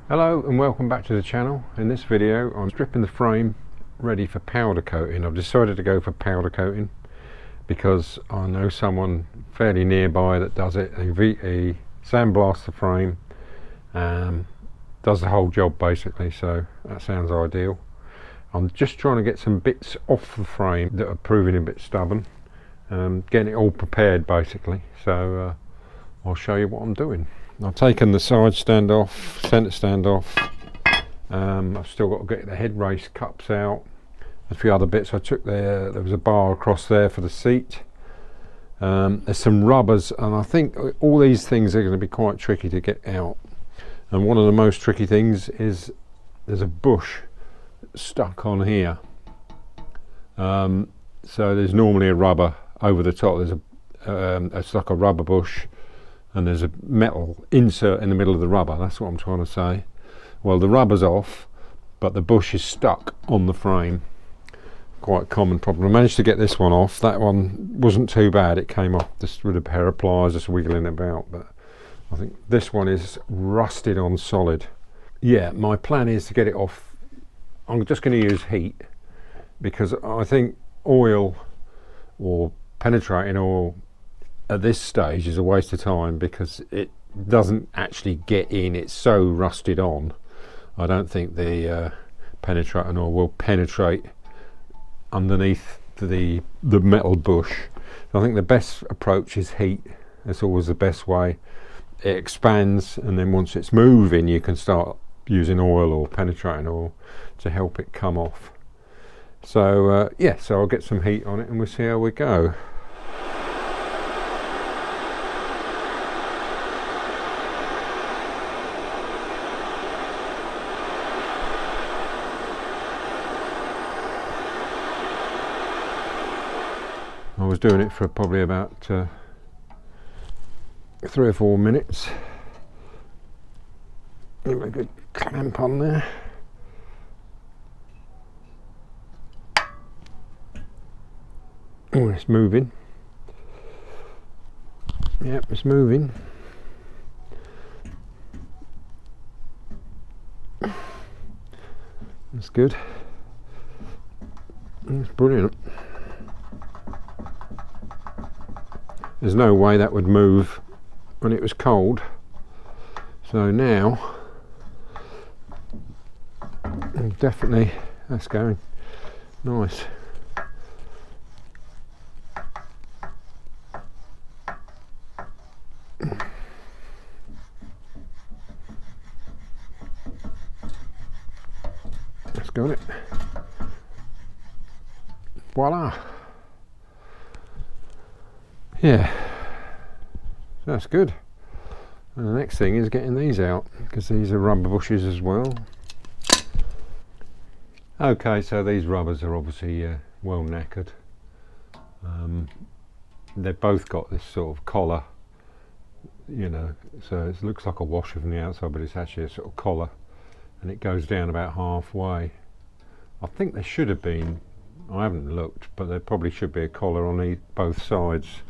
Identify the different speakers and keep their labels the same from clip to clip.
Speaker 1: Hello and welcome back to the channel. In this video I'm stripping the frame ready for powder coating. I've decided to go for powder coating because I know someone fairly nearby that does it. He sandblasts the frame, does the whole job basically, so that sounds ideal. I'm just trying to get some bits off the frame that are proving a bit stubborn, getting it all prepared basically, so I'll show you what I'm doing. I've taken the side stand off, centre stand off. I've still got to get the head race cups out, a few other bits. I took there was a bar across there for the seat. There's some rubbers, and I think all these things are going to be quite tricky to get out. And one of the most tricky things is there's a bush stuck on here. So there's normally a rubber over the top. There's it's like a rubber bush, and there's a metal insert in the middle of the rubber. That's what I'm trying to say. Well, the rubber's off, but the bush is stuck on the frame. Quite a common problem. I managed to get this one off. That one wasn't too bad. It came off just with a pair of pliers, just wiggling about. But I think this one is rusted on solid. Yeah, my plan is to get it off. I'm just going to use heat, because I think oil or penetrating oil at this stage is a waste of time, because it doesn't actually get in. It's so rusted on. I don't think the penetrating oil will penetrate underneath the metal bush. So I think the best approach is heat. That's always the best way. It expands, and then once it's moving you can start using oil or penetrating oil to help it come off. So yeah, so I'll get some heat on it and we'll see how we go. I was doing it for probably about 3 or 4 minutes. Give it a good clamp on there. Oh, it's moving. Yep, it's moving. That's good. That's brilliant. There's no way that would move when it was cold. So now, definitely, that's going nice. That's got it. Voila. Yeah, that's good. And the next thing is getting these out, because these are rubber bushes as well. Okay, so these rubbers are obviously well knackered. They've both got this sort of collar, you know, so it looks like a washer from the outside, but it's actually a sort of collar, and it goes down about halfway. I think there should have been, I haven't looked, but there probably should be a collar on both sides.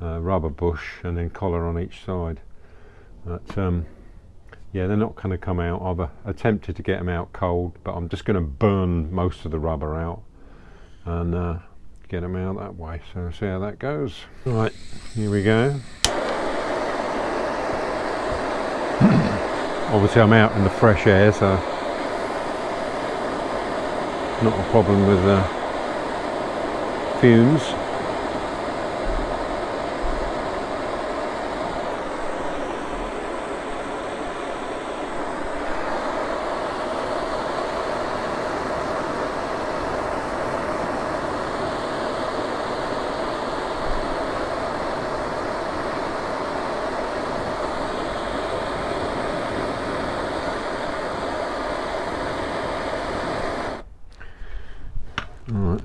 Speaker 1: Rubber bush and then collar on each side, but yeah, they're not going to come out. I've attempted to get them out cold, but I'm just going to burn most of the rubber out and get them out that way. So see how that goes. Right, here we go. Obviously I'm out in the fresh air, so not a problem with fumes. All right.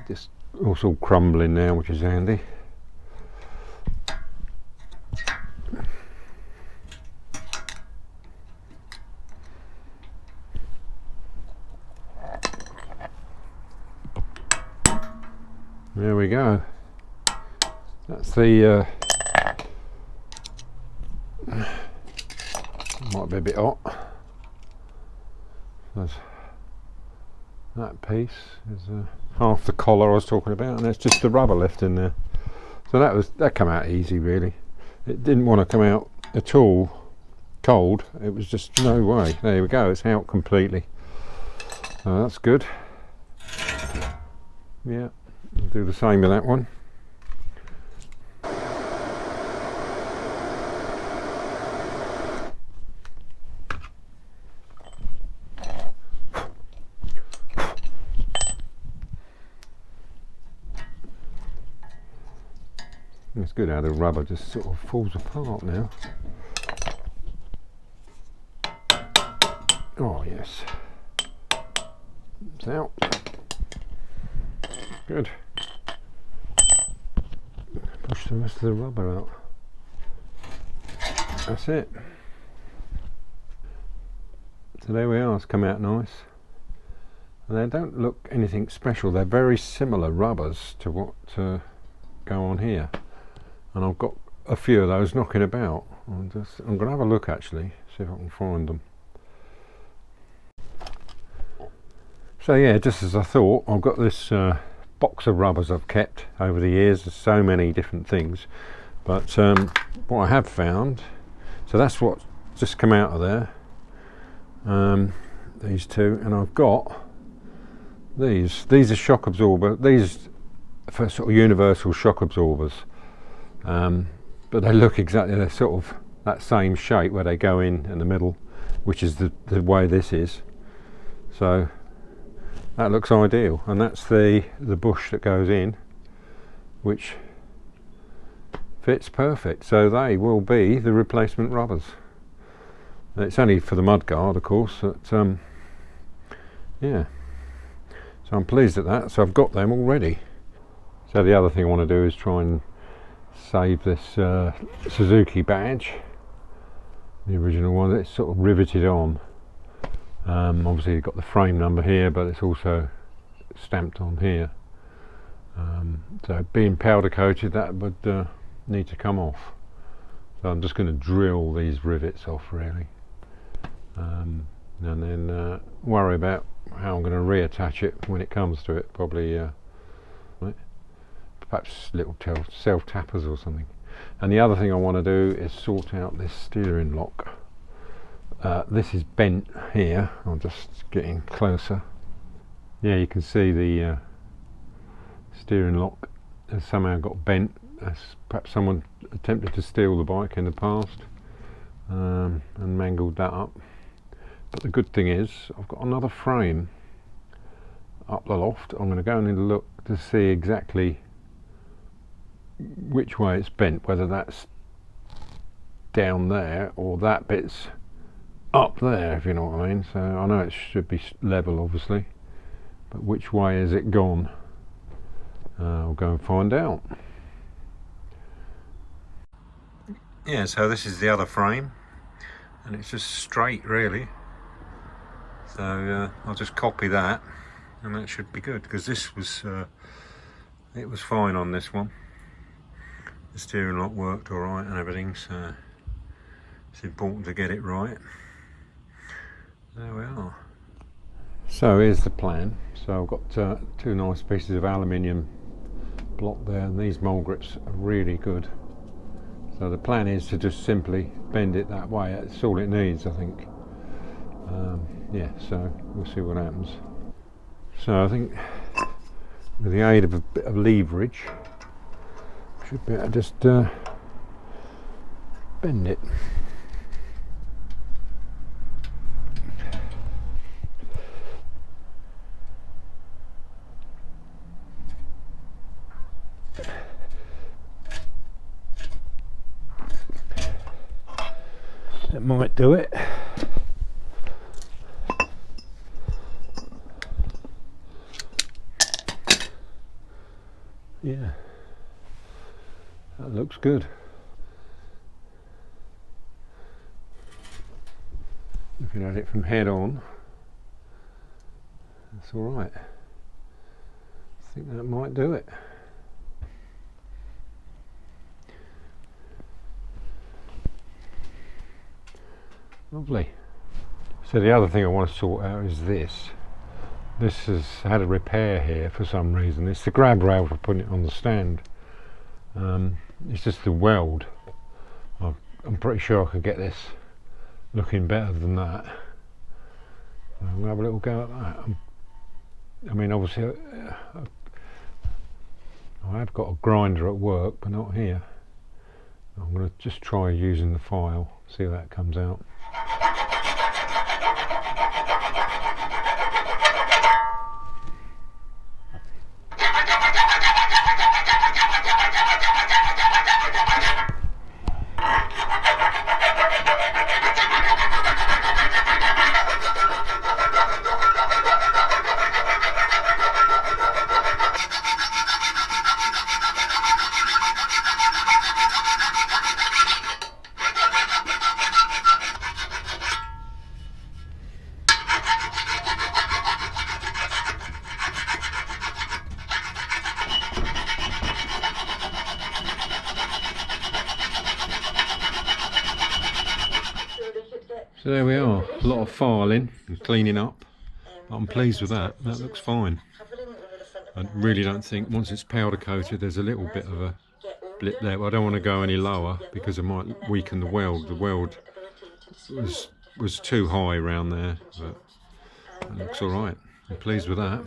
Speaker 1: Just also crumbling now, which is handy. There we go. That's the might be a bit hot. There's that piece is half the collar I was talking about, and there's just the rubber left in there. So that came out easy, really. It didn't want to come out at all cold. It was just no way. There we go. It's out completely. So that's good. Yeah, I'll do the same with that one. It's good how the rubber just sort of falls apart now. Oh yes, it's out. Good. Push the rest of the rubber out. That's it. So there we are, it's come out nice. And they don't look anything special, they're very similar rubbers to what go on here. And I've got a few of those knocking about. I'm going to have a look actually, see if I can find them. So yeah, just as I thought, I've got this box of rubbers I've kept over the years. There's so many different things, but what I have found, so that's what just come out of there, these two, and I've got these are shock absorber, these for sort of universal shock absorbers, but they look exactly, they're sort of that same shape where they go in the middle, which is the way this is. So that looks ideal, and that's the bush that goes in, which fits perfect. So they will be the replacement rubbers. It's only for the mudguard, of course, but yeah. So I'm pleased at that. So I've got them already. So the other thing I want to do is try and save this Suzuki badge, the original one. It's sort of riveted on. Obviously you've got the frame number here, but it's also stamped on here. So being powder coated, that would need to come off. So I'm just going to drill these rivets off really, and then worry about how I'm going to reattach it when it comes to it. Probably perhaps little self tappers or something. And the other thing I want to do is sort out this steering lock. This is bent here. I'm just getting closer. Yeah, you can see the steering lock has somehow got bent. Perhaps someone attempted to steal the bike in the past and mangled that up. But the good thing is I've got another frame up the loft. I'm going to go and look to see exactly which way it's bent, whether that's down there or that bit's up there, if you know what I mean. So I know it should be level obviously, but which way has it gone? I'll go and find out. Yeah, so this is the other frame, and it's just straight really. So I'll just copy that, and that should be good, because this was it was fine on this one. The steering lock worked all right and everything, so it's important to get it right. There we are. So here's the plan. So I've got two nice pieces of aluminium block there, and these mole grips are really good. So the plan is to just simply bend it that way. That's all it needs, I think. Yeah, so we'll see what happens. So I think with the aid of a bit of leverage, should be able to just bend it. That might do it. Yeah, that looks good. Looking at it from head on, that's all right. I think that might do it. Lovely. So the other thing I want to sort out is this. This has had a repair here for some reason. It's the grab rail for putting it on the stand. It's just the weld. I'm pretty sure I can get this looking better than that. I'm going to have a little go at that. I mean, obviously I have got a grinder at work, but not here. I'm going to just try using the file, see how that comes out. So there we are, a lot of filing and cleaning up. I'm pleased with that, that looks fine. I really don't think, once it's powder coated, there's a little bit of a blip there, but I don't want to go any lower because it might weaken the weld. The weld was too high around there, but that looks alright. I'm pleased with that.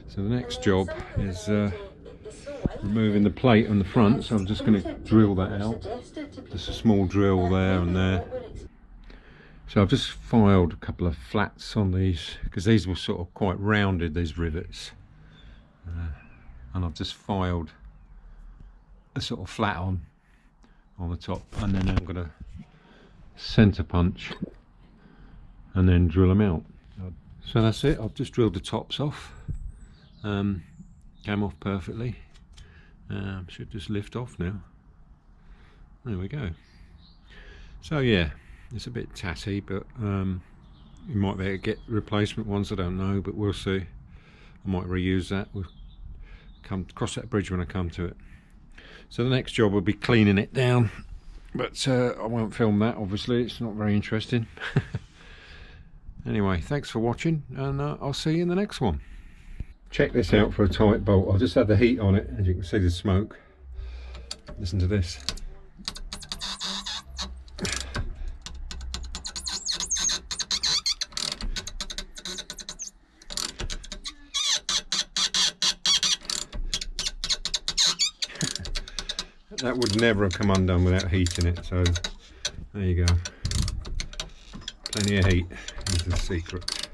Speaker 1: So the next job is removing the plate on the front, so I'm just going to drill that out. Just a small drill there and there. So I've just filed a couple of flats on these, because these were sort of quite rounded, these rivets. And I've just filed a sort of flat on the top, and then I'm going to centre punch and then drill them out. So that's it, I've just drilled the tops off. Came off perfectly. Should just lift off now. There we go. So yeah, it's a bit tatty, but you might be able to get replacement ones, I don't know, but we'll see. I might reuse that. We'll cross that bridge when I come to it. So the next job will be cleaning it down, but I won't film that, obviously, it's not very interesting. Anyway, thanks for watching, and I'll see you in the next one. Check this out for a tight bolt. I've just had the heat on it, as you can see the smoke. Listen to this. That would never have come undone without heat in it, so there you go. Plenty of heat is the secret.